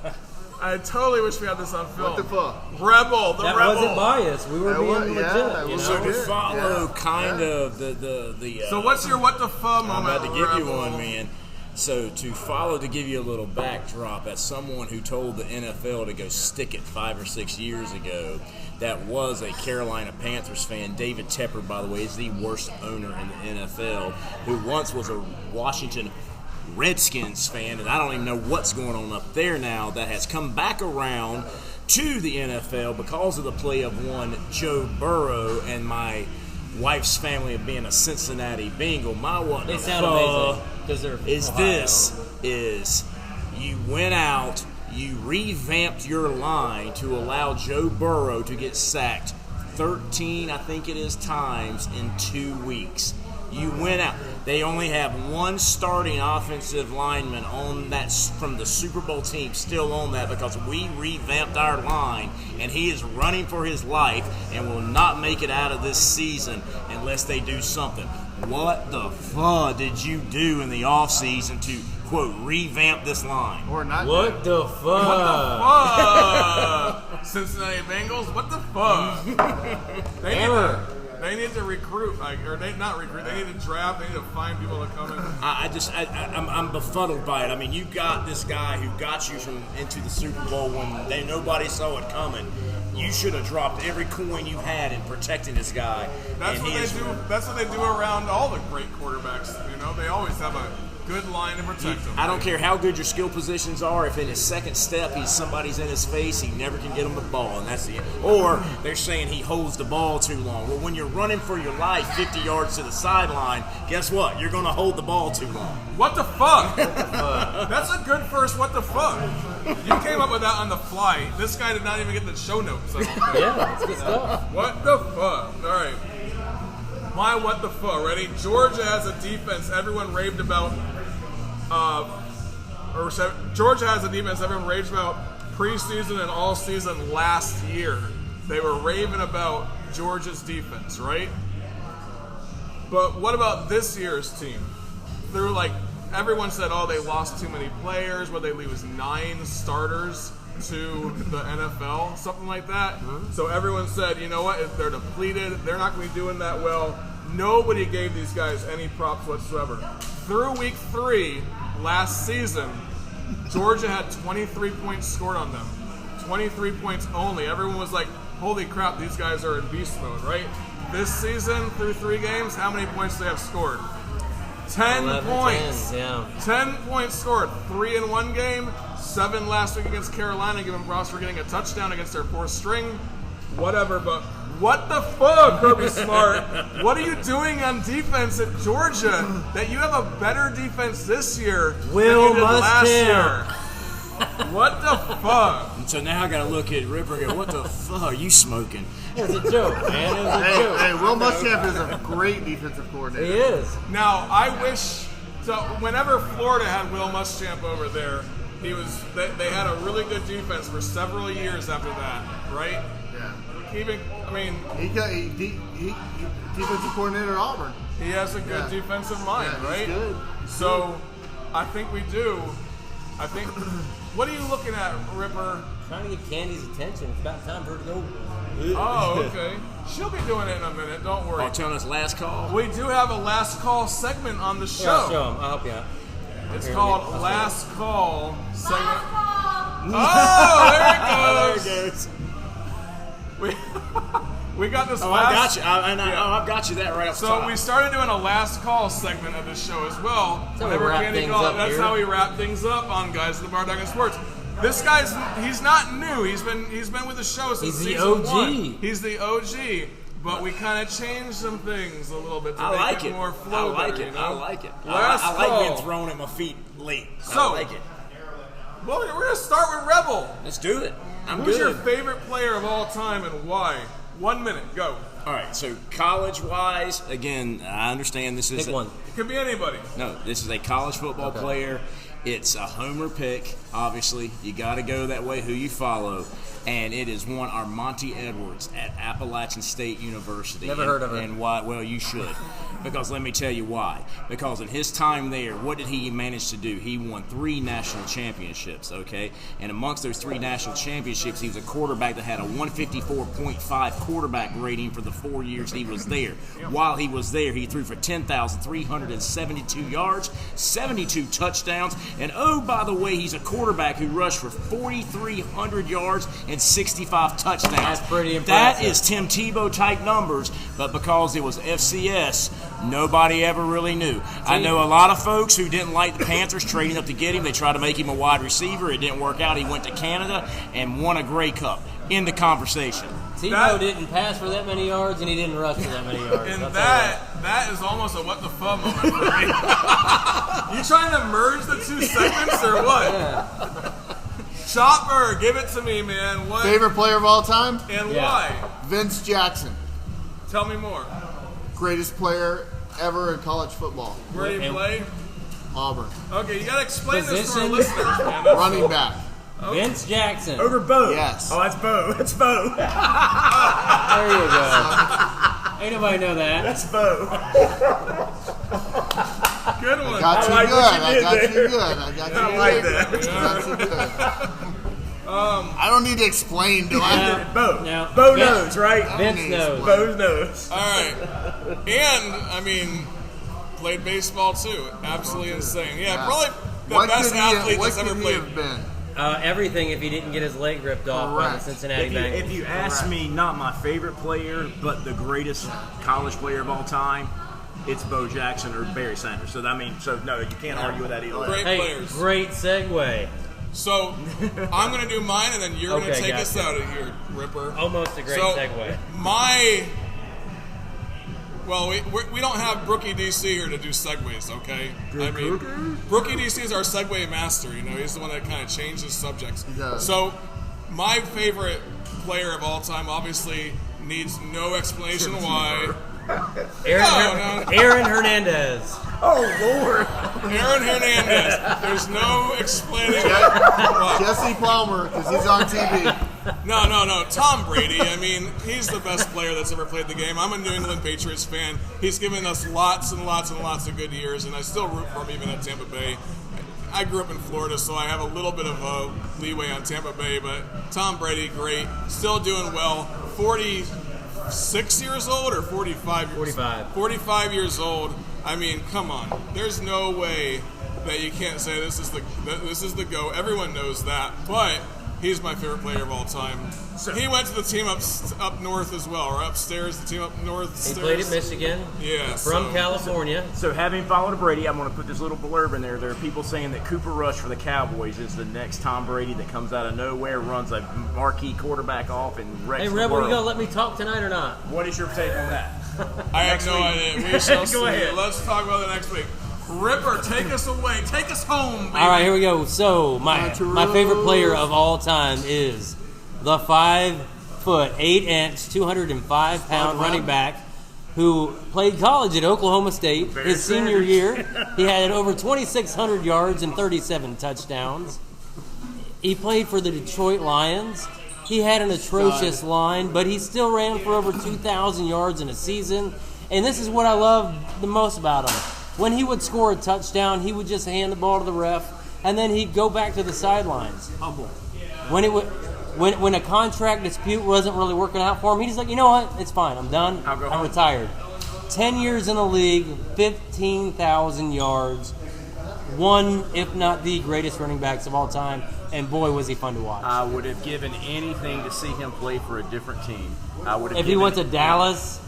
I totally wish we had this on film. What the fuck? Rebel, the That Rebel. wasn't biased. We were That being was- yeah, legit. that you was know? So to good. follow Yeah. kind of the So what's your what the fuck moment? I'm about to give you Rebel? one, man. So to follow, to give you a little backdrop, as someone who told the NFL to go stick it 5 or 6 years ago, that was a Carolina Panthers fan. David Tepper, by the way, is the worst owner in the NFL, who once was a Washington Redskins fan, and I don't even know what's going on up there now, that has come back around to the NFL because of the play of one Joe Burrow. And my wife's family of being a Cincinnati Bengal. My what They the sound fuck amazing because they're is Ohio. this? Is you went out, you revamped your line to allow Joe Burrow to get sacked 13, I think it is, times in 2 weeks. You went out. They only have one starting offensive lineman on that from the Super Bowl team still on that because we revamped our line, and he is running for his life and will not make it out of this season unless they do something. What the fuck did you do in the offseason to, quote, revamp this line? Or not. What the fuck? What the fuck? Cincinnati Bengals, what the fuck? They need to recruit, or they not recruit. They need to draft. They need to find people to come in. I'm befuddled by it. I mean, you got this guy who got you into the Super Bowl when nobody saw it coming. You should have dropped every coin you had in protecting this guy. That's what they do. That's what they do around all the great quarterbacks. You know, they always have a good line to protect them. I don't care how good your skill positions are. If in his second step somebody's in his face, he never can get him the ball, and that's the end. Or they're saying he holds the ball too long. Well, when you're running for your life 50 yards to the sideline, guess what? You're going to hold the ball too long. What the fuck? That's a good first what the fuck. You came up with that on the fly. This guy did not even get the show notes. I don't think. Yeah, that's good stuff. What the fuck? All right. My what the fuck. Ready? Georgia has a defense everyone raved about. Georgia has a defense everyone raved about preseason and all season last year. They were raving about Georgia's defense, right? But what about this year's team? They're like, everyone said, oh, they lost too many players. What they lose 9 starters to the NFL, something like that. Mm-hmm. So everyone said, you know what? If they're depleted, they're not going to be doing that well. Nobody gave these guys any props whatsoever. Through week 3 last season, Georgia had 23 points scored on them. 23 points only. Everyone was like, holy crap, these guys are in beast mode, right? This season, through 3 games, how many points do they have scored? 10 points. 10, yeah. 10 points scored. 3 in one game, 7 last week against Carolina, giving Ross for getting a touchdown against their 4th string. Whatever, but what the fuck, Kirby Smart? What are you doing on defense at Georgia that you have a better defense this year than you did last year? What the fuck? And so now I got to look at Ripper and go, what the fuck are you smoking? It was a joke, man. It was a joke. Hey, Will Muschamp is a great defensive coordinator. He is. Now, I wish, so whenever Florida had Will Muschamp over there, they had a really good defense for several years after that, right? Yeah. Even, I mean, he defensive coordinator at Auburn. He has a good defensive mind, yeah, right? He's good. So, I think we do. I think. What are you looking at, Ripper? Trying to get Candy's attention. It's about time for her to go. Oh, okay. She'll be doing it in a minute. Don't worry. Oh, telling us last call. We do have a last call segment on the show. Yeah, show 'em. I'll help you out. It's called Last Call segment. Oh, there it goes. We got this. Oh, I got you. I've got you that right off the top. So we started doing a last call segment of the show as well. That's how we wrap things up on Guys at the Bar Talking Sports. This guy's he's not new. He's been with the show since season 1. He's the OG. But we kind of changed some things a little bit to make it more flow. I like it. You know? I like it. Last I like call. being thrown at my feet late. So, I like it. Well, we're going to start with Rebel. Let's do it. Who's your favorite player of all time and why? 1 minute, go. All right, so college-wise, again, I understand this is Pick one. It could be anybody. No, this is a college football player. It's a homer pick, obviously. You got to go that way, who you follow. And it is one Armonte Edwards at Appalachian State University. Never heard of him. And why? Well, you should. Because let me tell you why. Because in his time there, what did he manage to do? He won 3 national championships, okay? And amongst those 3 national championships, he was a quarterback that had a 154.5 quarterback rating for the 4 years he was there. While he was there, he threw for 10,372 yards, 72 touchdowns, and oh, by the way, he's a quarterback who rushed for 4,300 yards and 65 touchdowns. That's pretty impressive. That is Tim Tebow type numbers, but because it was FCS, nobody ever really knew. I know a lot of folks who didn't like the Panthers trading up to get him. They tried to make him a wide receiver. It didn't work out. He went to Canada and won a Grey Cup. in the conversation. Tebow didn't pass for that many yards, and he didn't rush for that many yards. And that is almost a what the fuck moment for me. You trying to merge the two segments or what? Yeah. Chopper, give it to me, man. What? Favorite player of all time? And why? Vince Jackson. Tell me more. Greatest player ever in college football. Where did he play? Auburn. Okay, you gotta explain this to our Position? listeners, man. Running back. Okay. Vince Jackson. Over Bo. Yes. Oh, that's Bo. That's Bo. There you go. Ain't nobody know that. That's Bo. Good one. I got you like good. what you I did got you there. good. I got you I good. like that. I got you good. I don't need to explain, do I? Bo. Now, Bo Vince- knows, right? Vince knows. Bo knows. All right. And, I mean, played baseball too. Absolutely insane. Yeah, probably the best athlete that's ever played. Have been? Everything if he didn't get his leg ripped off by the Correct. Cincinnati Bengals. If you ask me, not my favorite player, but the greatest college player of all time, it's Bo Jackson or Barry Sanders. So no, you can't argue with that either. Great Hey, players. great segue. So, I'm going to do mine, and then you're going to Okay, take gotcha. us out of here, Ripper. Almost a great So, segue. Well, we don't have Brookie DC here to do segues, okay? I mean, Brookie DC is our segue master. You know, he's the one that kind of changes subjects. does. So, my favorite player of all time obviously needs no explanation why. Aaron Hernandez. Oh, Lord. Aaron Hernandez. There's no explaining why. Jesse Palmer, because he's on TV. No. Tom Brady. I mean, he's the best player that's ever played the game. I'm a New England Patriots fan. He's given us lots and lots and lots of good years, and I still root for him even at Tampa Bay. I grew up in Florida, so I have a little bit of a leeway on Tampa Bay, but Tom Brady, great. Still doing well. 46 years old or 45 years 45. 45 years old. I mean, come on. There's no way that you can't say this is the go. Everyone knows that, but he's my favorite player of all time. So he went to the team up north as well, or upstairs, the team up north. He played at Michigan. Yeah. From California. So having followed Brady, I'm going to put this little blurb in there. There are people saying that Cooper Rush for the Cowboys is the next Tom Brady that comes out of nowhere, runs a marquee quarterback off, and wrecks Hey, the Rebel, world. you going to let me talk tonight or not? What is your take on that? I have no idea. We shall see. Go ahead. Let's talk about it next week. Ripper, take us away. Take us home, baby. All right, here we go. So my favorite player of all time is the 5'8", 205-pound running back who played college at Oklahoma State. His senior year, he had over 2,600 yards and 37 touchdowns. He played for the Detroit Lions. He had an atrocious line, but he still ran for over 2,000 yards in a season. And this is what I love the most about him. When he would score a touchdown, he would just hand the ball to the ref, and then he'd go back to the sidelines. Humble. When a contract dispute wasn't really working out for him, he's like, you know what? It's fine. I'm done. I'm retired. 10 years in the league, 15,000 yards, one, if not the greatest running backs of all time, and boy, was he fun to watch. I would have given anything to see him play for a different team. If he went to Dallas,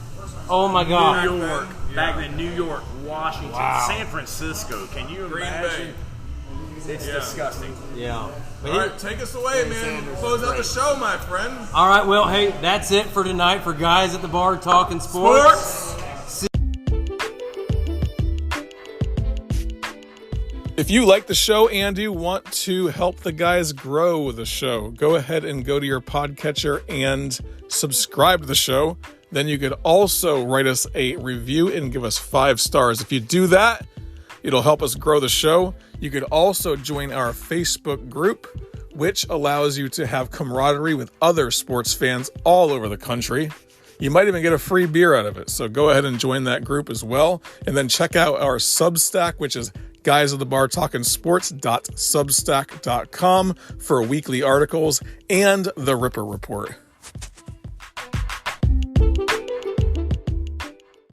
oh my God. New York, back then, New York, Washington, San Francisco. Can you imagine? It's disgusting. Yeah. All right, take us away, man. Close out the show, my friend. All right, well, hey, that's it for tonight for Guys at the Bar Talking Sports. If you like the show and you want to help the guys grow the show, go ahead and go to your podcatcher and subscribe to the show. Then you could also write us a review and give us 5 stars. If you do that, it'll help us grow the show. You could also join our Facebook group, which allows you to have camaraderie with other sports fans all over the country. You might even get a free beer out of it. So go ahead and join that group as well. And then check out our Substack, which is guysofthebartalkingsports.substack.com for weekly articles and the Ripper Report.